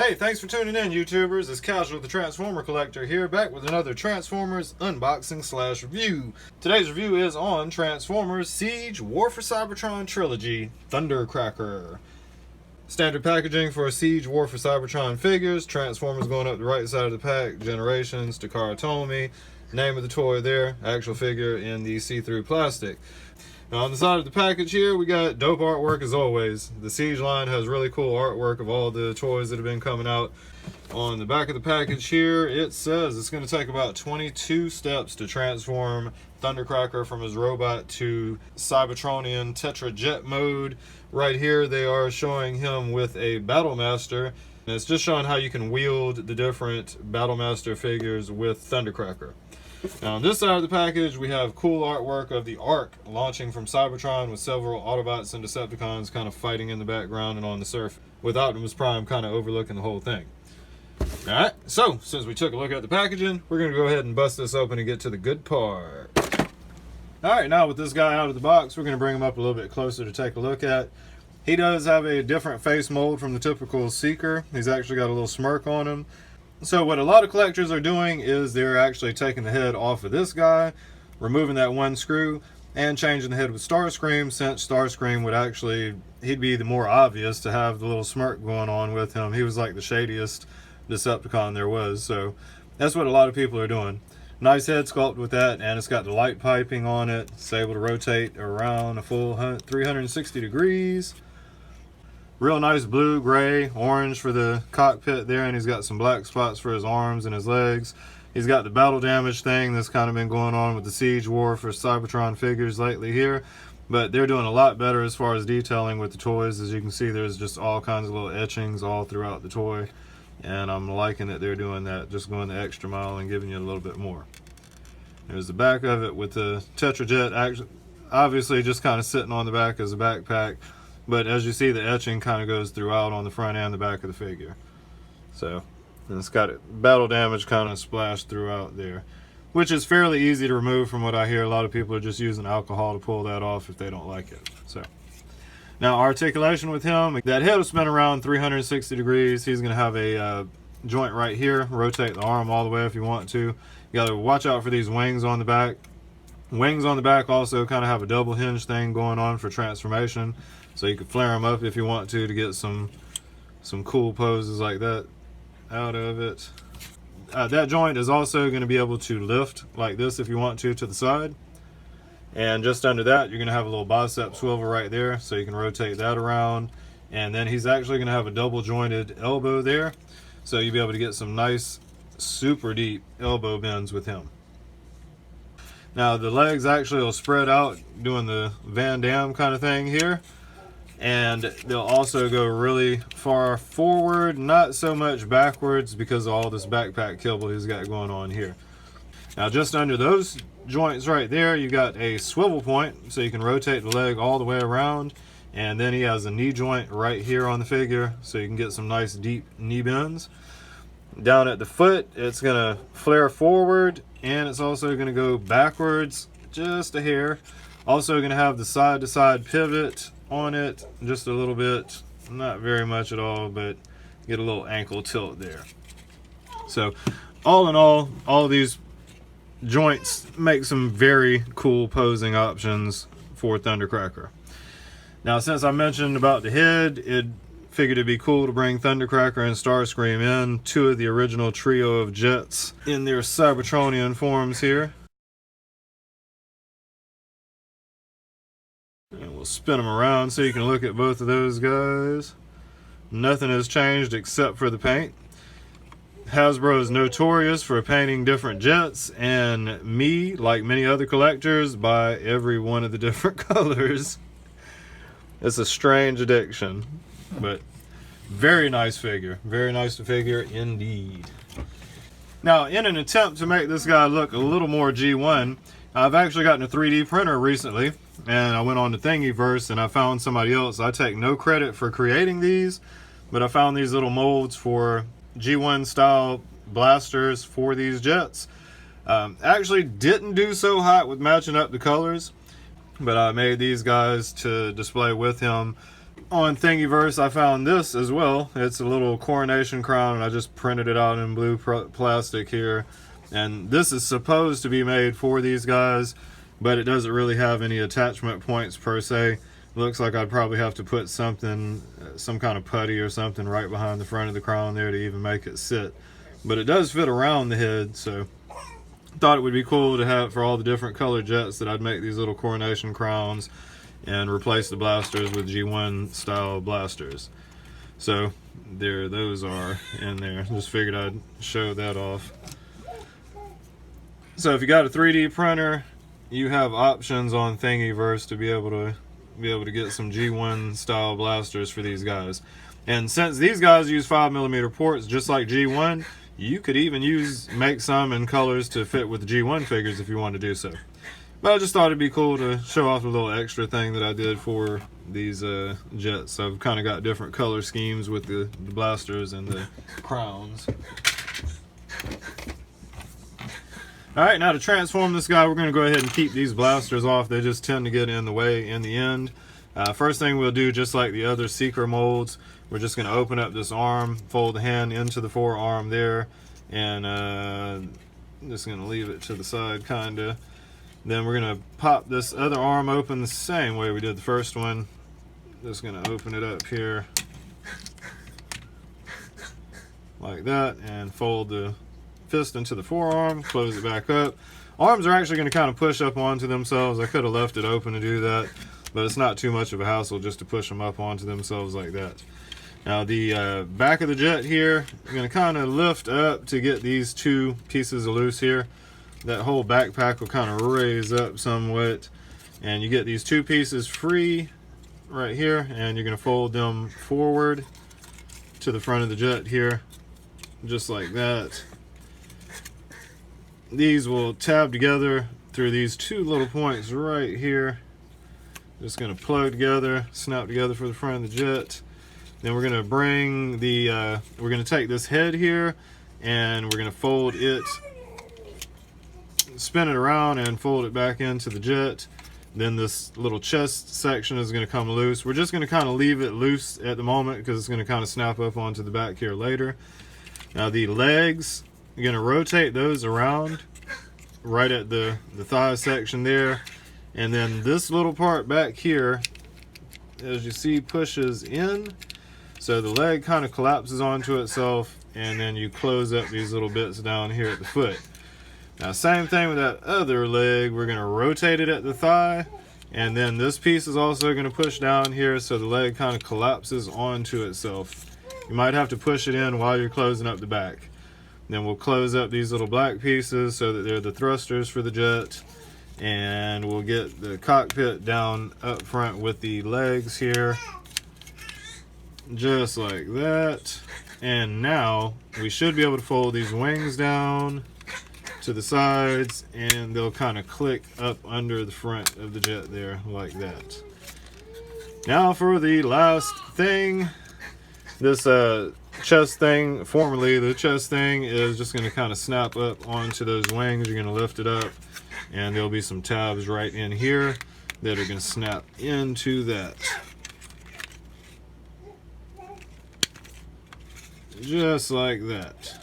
Hey, thanks for tuning in, YouTubers. It's Casual the Transformer Collector here, back with another Transformers unboxing slash review. Today's review is on Transformers Siege War for Cybertron Trilogy, Thundercracker. Standard packaging for Siege War for Cybertron figures. Transformers going up the right side of the pack. Generations, Takara Tomy. Name of the toy there. Actual figure in the see-through plastic. Now on the side of the package here, we got dope artwork as always. The Siege line has really cool artwork of all the toys that have been coming out. On the back of the package here, it says it's going to take about 22 steps to transform Thundercracker from his robot to Cybertronian Tetra Jet mode. Right here, they are showing him with a Battlemaster. And it's just showing how you can wield the different Battlemaster figures with Thundercracker. Now on this side of the package, we have cool artwork of the Ark launching from Cybertron with several Autobots and Decepticons kind of fighting in the background and on the surface, with Optimus Prime kind of overlooking the whole thing. Alright, so since we took a look at the packaging, we're going to go ahead and bust this open and get to the good part. Alright, now with this guy out of the box, we're going to bring him up a little bit closer to take a look at. He does have a different face mold from the typical Seeker. He's actually got a little smirk on him. So what a lot of collectors are doing is they're actually taking the head off of this guy, removing that one screw, and changing the head with Starscream, since Starscream would actually, he'd be the more obvious to have the little smirk going on with him. He was like the shadiest Decepticon there was, so that's what a lot of people are doing. Nice head sculpt with that, and it's got the light piping on it. It's able to rotate around a full 360 degrees. Real nice blue, gray, orange for the cockpit there, and he's got some black spots for his arms and his legs. He's got the battle damage thing that's kind of been going on with the Siege War for Cybertron figures lately here, but they're doing a lot better as far as detailing with the toys. As you can see, there's just all kinds of little etchings all throughout the toy, and I'm liking that they're doing that, just going the extra mile and giving you a little bit more. There's the back of it with the Tetra Jet, obviously just kind of sitting on the back as a backpack. But as you see, the etching kind of goes throughout on the front and the back of the figure. So, and it's got battle damage kind of splashed throughout there, which is fairly easy to remove from what I hear. A lot of people are just using alcohol to pull that off if they don't like it. So, now articulation with him, that head will spin around 360 degrees. He's going to have a joint right here. Rotate the arm all the way if you want to. You got to watch out for these wings on the back. Wings on the back also kind of have a double hinge thing going on for transformation. So you can flare them up if you want to get some cool poses like that out of it. That joint is also going to be able to lift like this if you want to the side. And just under that, you're going to have a little bicep swivel right there, so you can rotate that around. And then he's actually going to have a double jointed elbow there, so you'll be able to get some nice, super deep elbow bends with him. Now the legs actually will spread out doing the Van Damme kind of thing here. And they'll also go really far forward, not so much backwards because of all this backpack kibble he's got going on here. Now just under those joints right there, you got a swivel point, so you can rotate the leg all the way around. And then he has a knee joint right here on the figure, so you can get some nice deep knee bends. Down at the foot, it's going to flare forward, and it's also going to go backwards just a hair. Also going to have the side-to-side pivot on it just a little bit, not very much at all, but get a little ankle tilt there. So all in all these joints make some very cool posing options for Thundercracker. Now since I mentioned about the head, it figured it'd be cool to bring Thundercracker and Starscream in, two of the original trio of jets in their Cybertronian forms here. And we'll spin them around so you can look at both of those guys. Nothing has changed except for the paint. Hasbro is notorious for painting different jets, and me, like many other collectors, buy every one of the different colors. It's a strange addiction, but very nice figure. Very nice figure indeed. Now, in an attempt to make this guy look a little more G1, I've actually gotten a 3D printer recently, and I went on to Thingiverse and I found somebody else. I take no credit for creating these, but I found these little molds for G1 style blasters for these jets. Actually didn't do so hot with matching up the colors, but I made these guys to display with him On Thingiverse, I found this as well. It's a little coronation crown, and I just printed it out in blue plastic here. And this is supposed to be made for these guys, but it doesn't really have any attachment points per se. Looks like I'd probably have to put something, some kind of putty or something right behind the front of the crown there to even make it sit. But it does fit around the head, so thought it would be cool to have for all the different color jets that I'd make these little coronation crowns and replace the blasters with G1 style blasters. So there those are in there. Just figured I'd show that off. So if you got a 3D printer, you have options on Thingiverse to be able to get some G1 style blasters for these guys. And since these guys use 5mm ports just like G1, you could even make some in colors to fit with the G1 figures if you want to do so. But I just thought it'd be cool to show off a little extra thing that I did for these jets. So I've kind of got different color schemes with the blasters and the crowns. Alright, now to transform this guy, we're going to go ahead and keep these blasters off. They just tend to get in the way in the end. First thing we'll do, just like the other Seeker molds, we're just going to open up this arm, fold the hand into the forearm there, and I'm just going to leave it to the side kind of. Then we're going to pop this other arm open the same way we did the first one. Just going to open it up here like that and fold the fist into the forearm, close it back up. Arms are actually going to kind of push up onto themselves. I could have left it open to do that, but it's not too much of a hassle just to push them up onto themselves like that. Now the back of the jet here, I'm going to kind of lift up to get these two pieces loose here. That whole backpack will kind of raise up somewhat, and you get these two pieces free right here, and you're going to fold them forward to the front of the jet here, just like that. These will tab together through these two little points right here. Just going to plug together, snap together for the front of the jet. Then we're going to bring the, we're going to take this head here, and we're going to fold it, spin it around and fold it back into the jet. Then this little chest section is going to come loose. We're just going to kind of leave it loose at the moment because it's going to kind of snap up onto the back here later. Now the legs, you're going to rotate those around right at the thigh section there. And then this little part back here, as you see, pushes in. So the leg kind of collapses onto itself, and then you close up these little bits down here at the foot. Now same thing with that other leg. We're going to rotate it at the thigh, and then this piece is also going to push down here so the leg kind of collapses onto itself. You might have to push it in while you're closing up the back. Then we'll close up these little black pieces so that they're the thrusters for the jet, and we'll get the cockpit down up front with the legs here, just like that. And now we should be able to fold these wings down to the sides, and they'll kind of click up under the front of the jet there like that. Now for the last thing, this chest thing, formerly the chest thing, is just going to kind of snap up onto those wings. You're going to lift it up, and there'll be some tabs right in here that are going to snap into that. Just like that.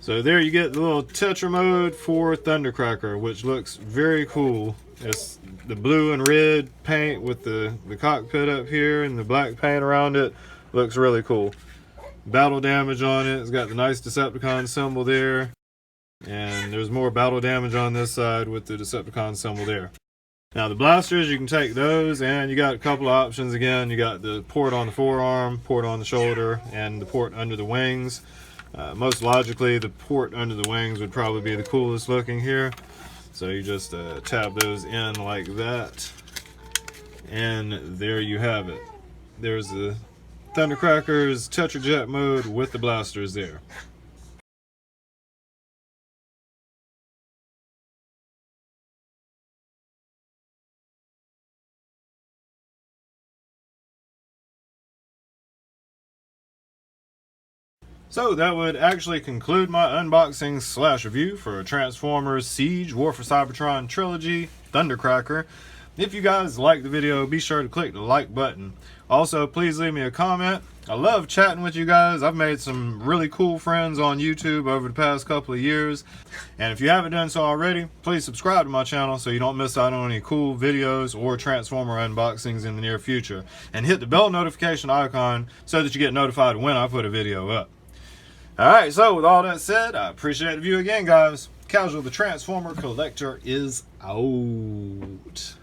So there you get the little Tetra mode for Thundercracker, which looks very cool. It's the blue and red paint with the cockpit up here and the black paint around it. Looks really cool. Battle damage on it. It's got the nice Decepticon symbol there. And there's more battle damage on this side with the Decepticon symbol there. Now the blasters, you can take those, and you got a couple of options again. You got the port on the forearm, port on the shoulder, and the port under the wings. Most logically, the port under the wings would probably be the coolest looking here. So you just tab those in like that, and there you have it. There's the Thundercracker's Tetra Jet mode with the blasters there. So that would actually conclude my unboxing slash review for Transformers Siege War for Cybertron Trilogy Thundercracker. If you guys like the video, be sure to click the like button. Also, please leave me a comment. I love chatting with you guys. I've made some really cool friends on YouTube over the past couple of years. And if you haven't done so already, please subscribe to my channel so you don't miss out on any cool videos or Transformer unboxings in the near future. And hit the bell notification icon so that you get notified when I put a video up. Alright, so with all that said, I appreciate the view again, guys. Casual the Transformer Collector is out.